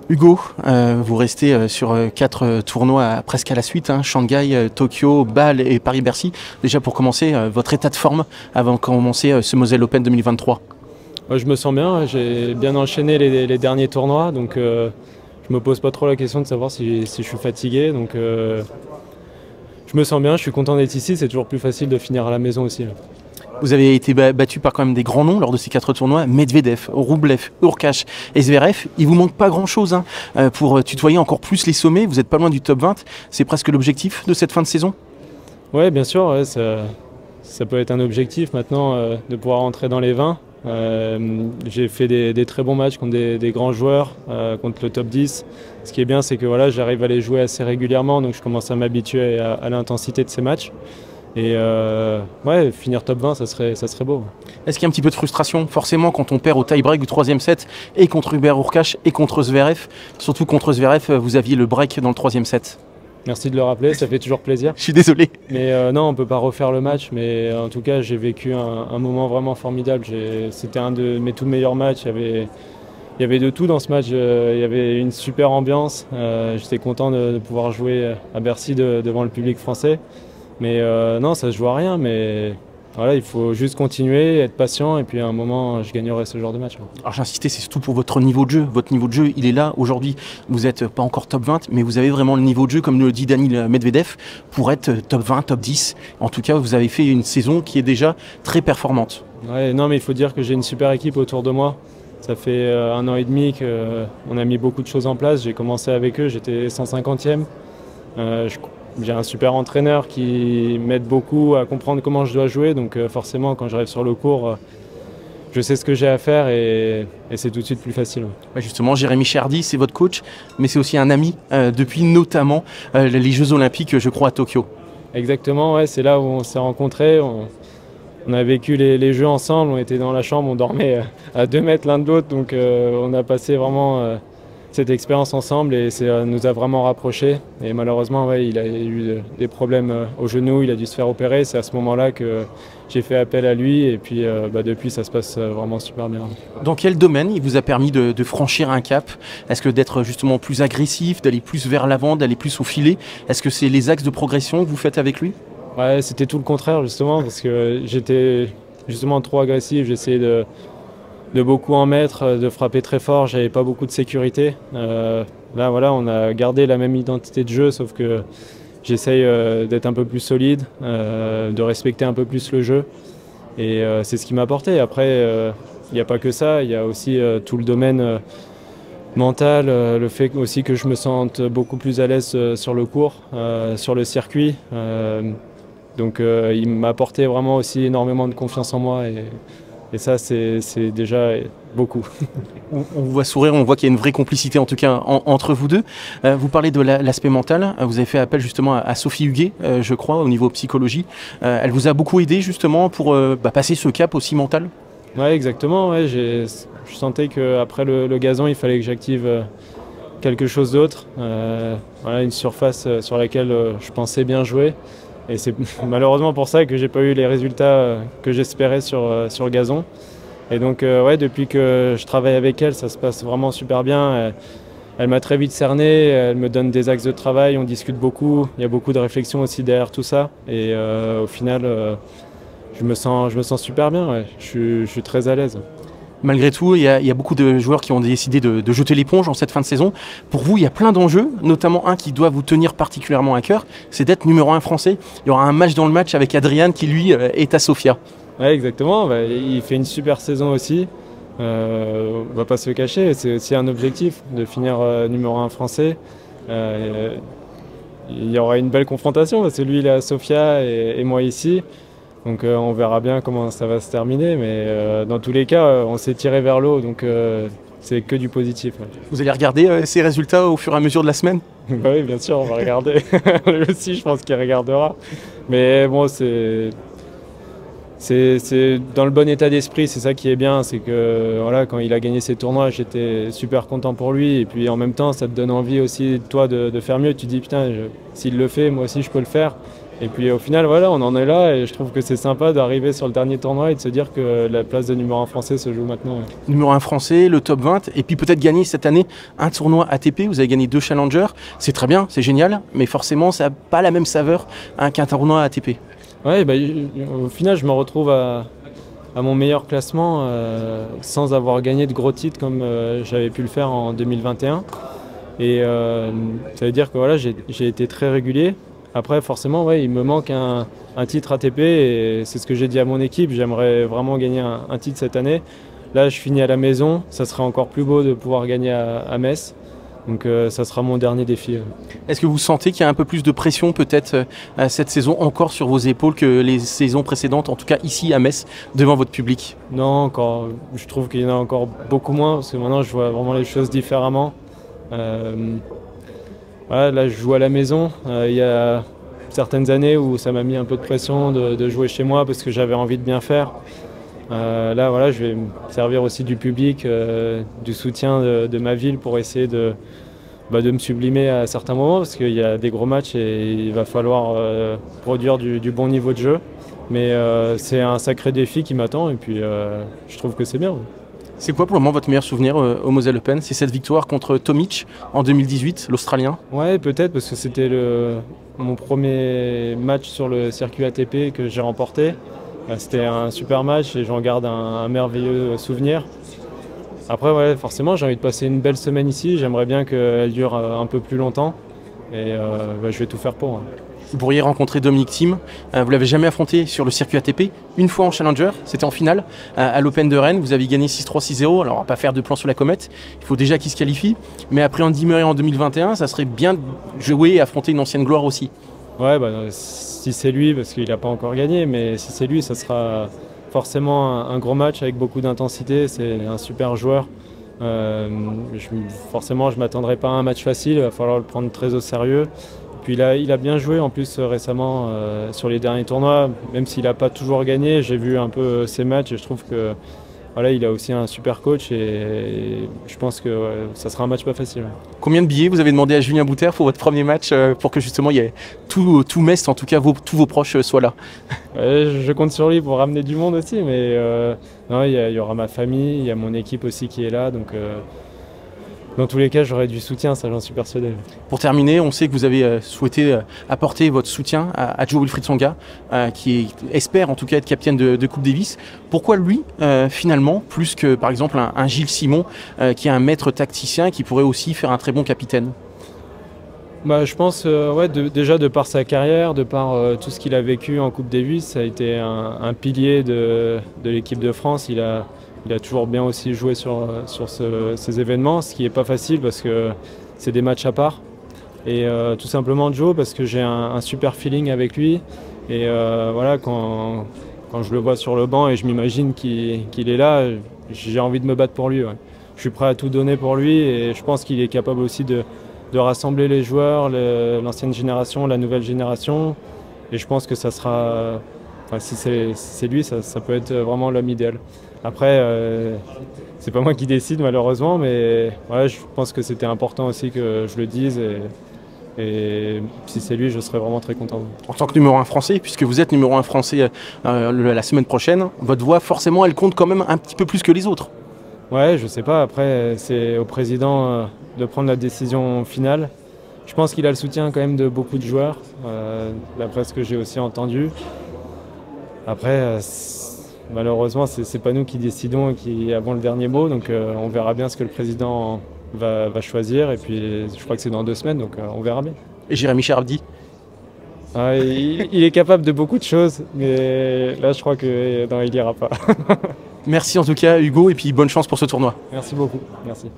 Hugo, vous restez sur 4 tournois presque à la suite, hein, Shanghai, Tokyo, Bâle et Paris-Bercy. Déjà pour commencer, votre état de forme avant de commencer ce Moselle Open 2023? Je me sens bien, j'ai bien enchaîné les derniers tournois, donc je me pose pas trop la question de savoir si je suis fatigué. Donc je me sens bien, je suis content d'être ici, c'est toujours plus facile de finir à la maison aussi, là. Vous avez été battu par quand même des grands noms lors de ces 4 tournois, Medvedev, Rublev, Hurkacz et Zverev. Il vous manque pas grand-chose pour tutoyer encore plus les sommets. Vous n'êtes pas loin du top 20. C'est presque l'objectif de cette fin de saison? Ouais, bien sûr, ouais, ça peut être un objectif maintenant de pouvoir rentrer dans les 20. J'ai fait des très bons matchs contre des grands joueurs, contre le top 10. Ce qui est bien, c'est que voilà, j'arrive à les jouer assez régulièrement, donc je commence à m'habituer à l'intensité de ces matchs. Et ouais, finir top 20, ça serait beau. Est-ce qu'il y a un petit peu de frustration, forcément, quand on perd au tie-break du 3e set, et contre Hubert Hurkacz et contre Zverev? Surtout contre Zverev, vous aviez le break dans le 3e set. Merci de le rappeler, ça fait toujours plaisir. Je suis désolé. Mais non, on ne peut pas refaire le match, mais en tout cas, j'ai vécu un moment vraiment formidable. C'était un de mes tout meilleurs matchs. Il y avait de tout dans ce match. Il y avait une super ambiance. J'étais content de pouvoir jouer à Bercy devant le public français. Mais non, ça se joue à rien. Mais voilà, il faut juste continuer, être patient. Et puis à un moment, je gagnerai ce genre de match. Alors j'insistais, c'est surtout pour votre niveau de jeu. Votre niveau de jeu, il est là aujourd'hui. Vous n'êtes pas encore top 20, mais vous avez vraiment le niveau de jeu, comme le dit Daniil Medvedev, pour être top 20, top 10. En tout cas, vous avez fait une saison qui est déjà très performante. Ouais, non, mais il faut dire que j'ai une super équipe autour de moi. Ça fait 1 an et demi qu'on a mis beaucoup de choses en place. J'ai commencé avec eux, j'étais 150e. J'ai un super entraîneur qui m'aide beaucoup à comprendre comment je dois jouer. Donc forcément, quand j'arrive sur le court, je sais ce que j'ai à faire et c'est tout de suite plus facile. Ouais, justement, Jérémy Chardy, c'est votre coach, mais c'est aussi un ami depuis notamment les Jeux Olympiques, je crois, à Tokyo. Exactement, ouais, c'est là où on s'est rencontrés. On a vécu les Jeux ensemble, on était dans la chambre, on dormait à 2 mètres l'un de l'autre. Donc on a passé vraiment cette expérience ensemble et ça nous a vraiment rapprochés. Et malheureusement, ouais, il a eu des problèmes au genou, il a dû se faire opérer. C'est à ce moment-là que j'ai fait appel à lui et puis depuis, ça se passe vraiment super bien. Dans quel domaine il vous a permis de franchir un cap? Est-ce que d'être justement plus agressif, d'aller plus vers l'avant, d'aller plus au filet? Est-ce que c'est les axes de progression que vous faites avec lui? Ouais, c'était tout le contraire justement parce que j'étais justement trop agressif, j'essayais de beaucoup en mettre, de frapper très fort, j'avais pas beaucoup de sécurité. Là voilà, on a gardé la même identité de jeu, sauf que j'essaye d'être un peu plus solide, de respecter un peu plus le jeu. Et c'est ce qui m'a apporté. Après, il n'y a pas que ça, il y a aussi tout le domaine mental, le fait aussi que je me sente beaucoup plus à l'aise sur le court, sur le circuit. Donc il m'a apporté vraiment aussi énormément de confiance en moi. Et ça, c'est déjà beaucoup. On vous voit sourire, on voit qu'il y a une vraie complicité en tout cas entre vous deux. Vous parlez de l'aspect mental, vous avez fait appel justement à Sophie Huguet, je crois, au niveau psychologie. Elle vous a beaucoup aidé justement pour passer ce cap aussi mental? Ouais, exactement. Ouais, je sentais qu'après le gazon, il fallait que j'active quelque chose d'autre. Voilà, une surface sur laquelle je pensais bien jouer. Et c'est malheureusement pour ça que j'ai pas eu les résultats que j'espérais sur le gazon. Et donc ouais, depuis que je travaille avec elle, ça se passe vraiment super bien. Elle m'a très vite cerné, elle me donne des axes de travail, on discute beaucoup. Il y a beaucoup de réflexion aussi derrière tout ça. Et au final, je me sens super bien. Ouais. Je suis très à l'aise. Malgré tout, il y a beaucoup de joueurs qui ont décidé de jeter l'éponge en cette fin de saison. Pour vous, il y a plein d'enjeux, notamment un qui doit vous tenir particulièrement à cœur, c'est d'être numéro 1 français. Il y aura un match dans le match avec Adrian qui, lui, est à Sofia. Oui, exactement. Bah, il fait une super saison aussi. On ne va pas se le cacher. C'est aussi un objectif de finir numéro 1 français. Il y aura une belle confrontation parce que lui, il est à Sofia et moi ici. Donc on verra bien comment ça va se terminer, mais dans tous les cas, on s'est tiré vers l'eau, donc c'est que du positif. Ouais. Vous allez regarder ces résultats au fur et à mesure de la semaine? Bah oui, bien sûr, on va regarder. Lui aussi, je pense qu'il regardera. Mais bon, c'est dans le bon état d'esprit, c'est ça qui est bien, c'est que voilà, quand il a gagné ses tournois, j'étais super content pour lui, et puis en même temps, ça te donne envie aussi, toi, de faire mieux. Tu te dis, putain, s'il le fait, moi aussi, je peux le faire. Et puis au final, voilà, on en est là et je trouve que c'est sympa d'arriver sur le dernier tournoi et de se dire que la place de numéro 1 français se joue maintenant. Ouais. Numéro 1 français, le top 20, et puis peut-être gagner cette année un tournoi ATP. Vous avez gagné 2 challengers, c'est très bien, c'est génial, mais forcément ça n'a pas la même saveur qu'un tournoi ATP. Ouais, bah, au final, je me retrouve à mon meilleur classement sans avoir gagné de gros titres comme j'avais pu le faire en 2021. Et ça veut dire que voilà, j'ai été très régulier. Après, forcément, ouais, il me manque un titre ATP et c'est ce que j'ai dit à mon équipe. J'aimerais vraiment gagner un titre cette année. Là, je finis à la maison. Ça serait encore plus beau de pouvoir gagner à Metz. Donc, ça sera mon dernier défi. Est-ce que vous sentez qu'il y a un peu plus de pression peut-être cette saison encore sur vos épaules que les saisons précédentes, en tout cas ici à Metz, devant votre public? Non, encore. Je trouve qu'il y en a encore beaucoup moins parce que maintenant, je vois vraiment les choses différemment. Voilà, là, je joue à la maison. Il y a certaines années où ça m'a mis un peu de pression de jouer chez moi parce que j'avais envie de bien faire. Là, voilà, je vais me servir aussi du public, du soutien de ma ville pour essayer de me sublimer à certains moments parce qu'il y a des gros matchs et il va falloir produire du bon niveau de jeu. Mais c'est un sacré défi qui m'attend et puis je trouve que c'est bien. C'est quoi pour le moment votre meilleur souvenir au Moselle Open? C'est cette victoire contre Tomic en 2018, l'Australien? Ouais, peut-être parce que c'était mon premier match sur le circuit ATP que j'ai remporté. C'était un super match et j'en garde un merveilleux souvenir. Après, ouais, forcément, j'ai envie de passer une belle semaine ici. J'aimerais bien qu'elle dure un peu plus longtemps et je vais tout faire pour. Hein. Vous pourriez rencontrer Dominic Thiem. Vous l'avez jamais affronté sur le circuit ATP. Une fois en Challenger, c'était en finale à l'Open de Rennes. Vous avez gagné 6-3, 6-0. Alors on va pas faire de plan sur la comète. Il faut déjà qu'il se qualifie. Mais après Andy Murray en 2021, ça serait bien de jouer et affronter une ancienne gloire aussi. Ouais, si c'est lui, parce qu'il n'a pas encore gagné, mais si c'est lui, ça sera forcément un gros match avec beaucoup d'intensité. C'est un super joueur. Forcément, je ne m'attendrai pas à un match facile. Il va falloir le prendre très au sérieux. Puis il a bien joué en plus récemment sur les derniers tournois, même s'il n'a pas toujours gagné. J'ai vu un peu ses matchs et je trouve que voilà, il a aussi un super coach et je pense que ça sera un match pas facile. Combien de billets vous avez demandé à Julien Bouter pour votre premier match pour que justement il y ait tout Metz, en tout cas tous vos proches soient là? Je compte sur lui pour ramener du monde aussi, mais non, il y aura ma famille, il y a mon équipe aussi qui est là, donc dans tous les cas, j'aurai du soutien, ça j'en suis persuadé. Pour terminer, on sait que vous avez souhaité apporter votre soutien à Jo-Wilfried Tsonga, qui espère en tout cas être capitaine de Coupe Davis. Pourquoi lui, finalement, plus que par exemple un Gilles Simon, qui est un maître tacticien, qui pourrait aussi faire un très bon capitaine? Je pense, déjà de par sa carrière, de par tout ce qu'il a vécu en Coupe Davis, ça a été un pilier de l'équipe de France. Il a toujours bien aussi joué sur ces événements, ce qui n'est pas facile parce que c'est des matchs à part. Et tout simplement Joe, parce que j'ai un super feeling avec lui. Et voilà, quand je le vois sur le banc et je m'imagine qu'il est là, j'ai envie de me battre pour lui. Ouais. Je suis prêt à tout donner pour lui et je pense qu'il est capable aussi de rassembler les joueurs, l'ancienne génération, la nouvelle génération. Et je pense que ça sera, si c'est lui, ça peut être vraiment l'homme idéal. Après, c'est pas moi qui décide malheureusement, mais voilà, je pense que c'était important aussi que je le dise. Et si c'est lui, je serais vraiment très content. En tant que numéro 1 français, puisque vous êtes numéro 1 français la semaine prochaine, votre voix, forcément, elle compte quand même un petit peu plus que les autres. Ouais, je sais pas. Après, c'est au président de prendre la décision finale. Je pense qu'il a le soutien quand même de beaucoup de joueurs, d'après ce que j'ai aussi entendu. Après, malheureusement, c'est pas nous qui décidons et qui avons le dernier mot, donc on verra bien ce que le président va choisir. Et puis, je crois que c'est dans 2 semaines, donc on verra bien. Et Jérémy Charabdi? Il est capable de beaucoup de choses, mais là, je crois qu'il n'ira pas. Merci en tout cas, Hugo, et puis bonne chance pour ce tournoi. Merci beaucoup. Merci.